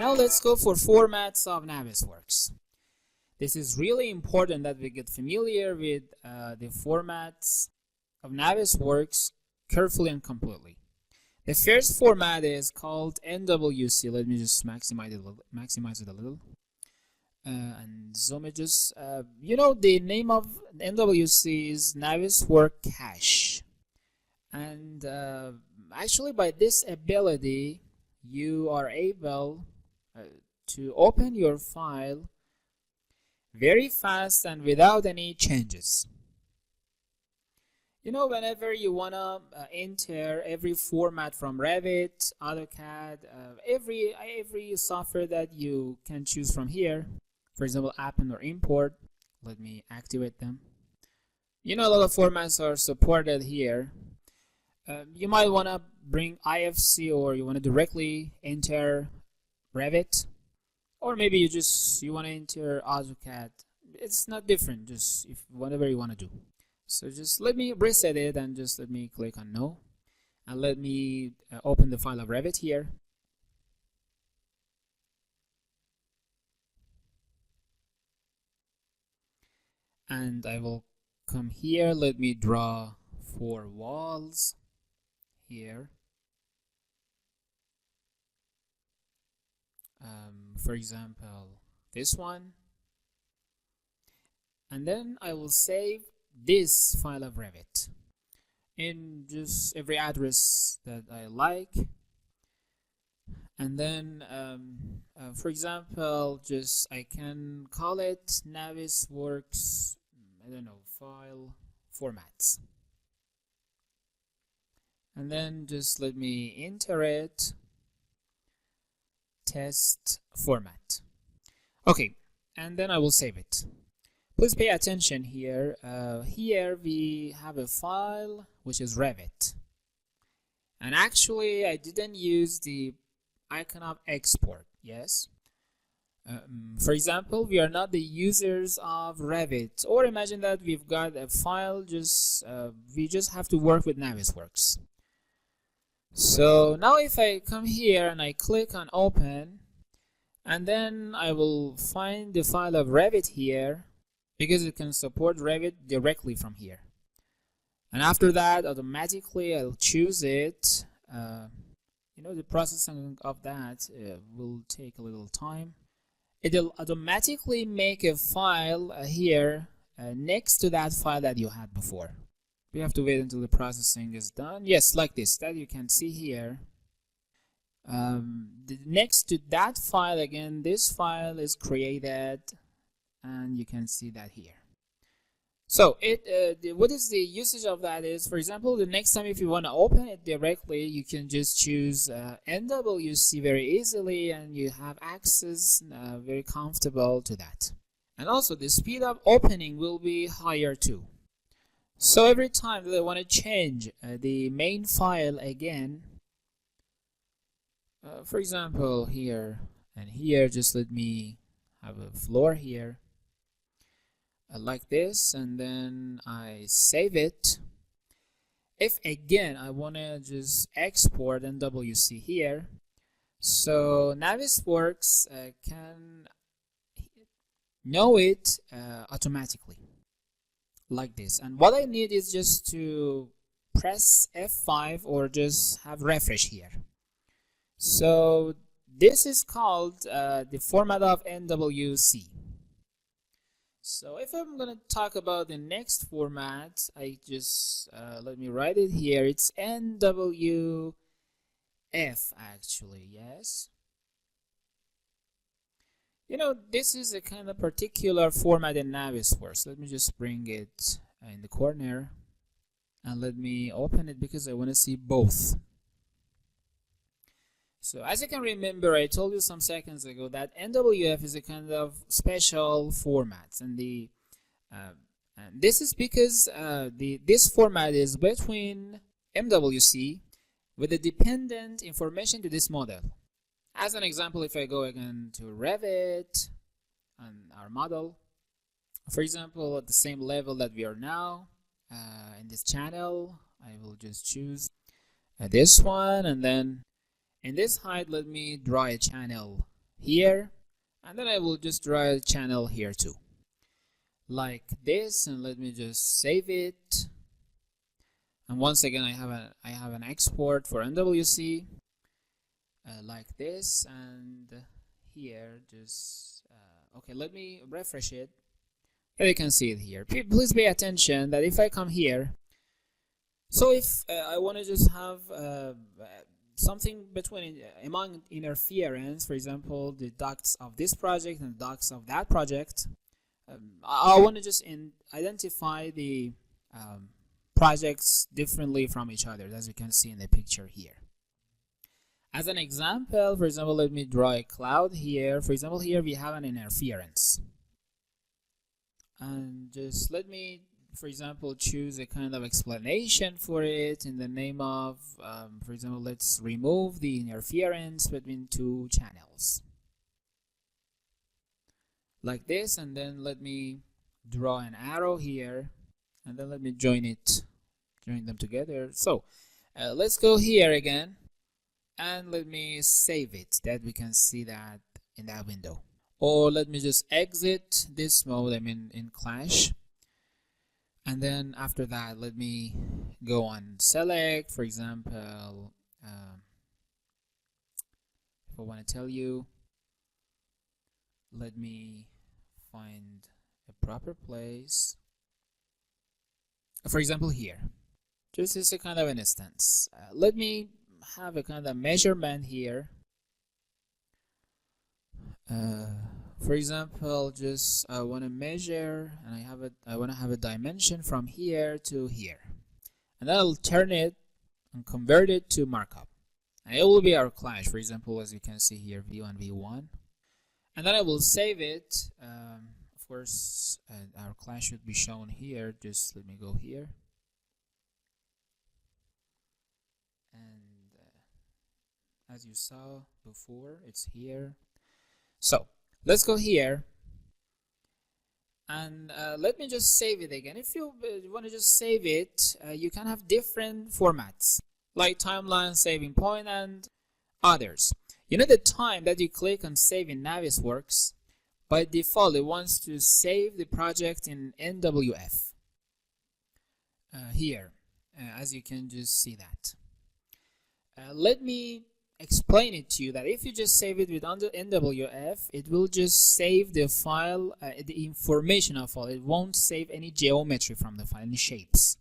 Now let's go for formats of Navisworks. This is really important that we get familiar with the formats of Navisworks carefully and completely. The first format is called NWC. Let me just maximize it a little. And zoom it just, the name of NWC is Navisworks Cache. And actually by this ability, you are able to open your file very fast and without any changes. Whenever you want to enter every format from Revit, AutoCAD, every software that you can choose from here, for example, append or import, let me activate them. A lot of formats are supported here. You might want to bring IFC, or you want to directly enter Revit, or maybe you want to enter AutoCAD. It's not different, just whatever you want to do. So just let me reset it and just let me click on no, and let me open the file of Revit here. And I will come here, let me draw 4 walls here. For example, this one. And then I will save this file of Revit in just every address that I like. And then for example, I can call it Navisworks, file formats. And then just let me enter it, test format. Okay, and then I will save it. Please pay attention here. Here we have a file which is Revit, and actually I didn't use the icon of export. Yes, for example, we are not the users of Revit, or imagine that we've got a file, we just have to work with Navisworks. So now if I come here and I click on open, and then I will find the file of Revit here, because it can support Revit directly from here. And after that, automatically I'll choose it. The processing of that will take a little time. It'll automatically make a file here next to that file that you had before. We have to wait until the processing is done. Yes, like this, that you can see here. Next to that file, again, this file is created, and you can see that here. So what is the usage of that is, for example, the next time if you want to open it directly, you can just choose NWC very easily, and you have access very comfortable to that. And also the speed of opening will be higher too. So every time that I want to change the main file again, for example here and here, just let me have a floor here like this, and then I save it. If again I want to just export NWC here, so Navisworks can know it automatically like this. And what I need is just to press F5 or just have refresh here. So this is called the format of NWC. So if I'm going to talk about the next format, I just let me write it here. It's NWF actually, yes. This is a kind of particular format in Navisworks. Let me just bring it in the corner and let me open it because I want to see both. So as you can remember, I told you some seconds ago that NWF is a kind of special format, and this is because this format is between MWC with the dependent information to this model. As an example, if I go again to Revit and our model, for example, at the same level that we are now in this channel, I will just choose this one, and then in this height, let me draw a channel here, and then I will just draw a channel here too, like this, and let me just save it. And once again, I have an export for MWC, like this, and here just okay, let me refresh it. Here you can see it here. Please pay attention that if I come here, so if I want to just have something between among interference, for example, the ducts of this project and ducts of that project, I want to just identify the projects differently from each other, as you can see in the picture here. As an example, for example, let me draw a cloud here. For example, here we have an interference. And just let me, for example, choose a kind of explanation for it in the name of, for example, let's remove the interference between two channels. Like this, and then let me draw an arrow here, and then let me join them together. So let's go here again, and let me save it, that we can see that in that window. Or let me just exit this mode, I mean in Clash, and then after that let me go on select, for example, if I want to tell you, let me find a proper place, for example here, just as a kind of an instance. Let me have a kind of measurement here. For example, just I want to measure, and I want to have a dimension from here to here, and then I'll turn it and convert it to markup, and it will be our Clash, for example, as you can see here, V1 V1, and then I will save it. Of course, our Clash should be shown here. Just let me go here, and as you saw before, it's here. So let's go here, and let me just save it again. If you want to just save it, you can have different formats like timeline, saving point, and others. You know, the time that you click on save in Navisworks, by default it wants to save the project in NWF here, as you can just see that. Let me explain it to you that if you just save it with under NWF, it will just save the file, the information of file. It won't save any geometry from the file, any shapes.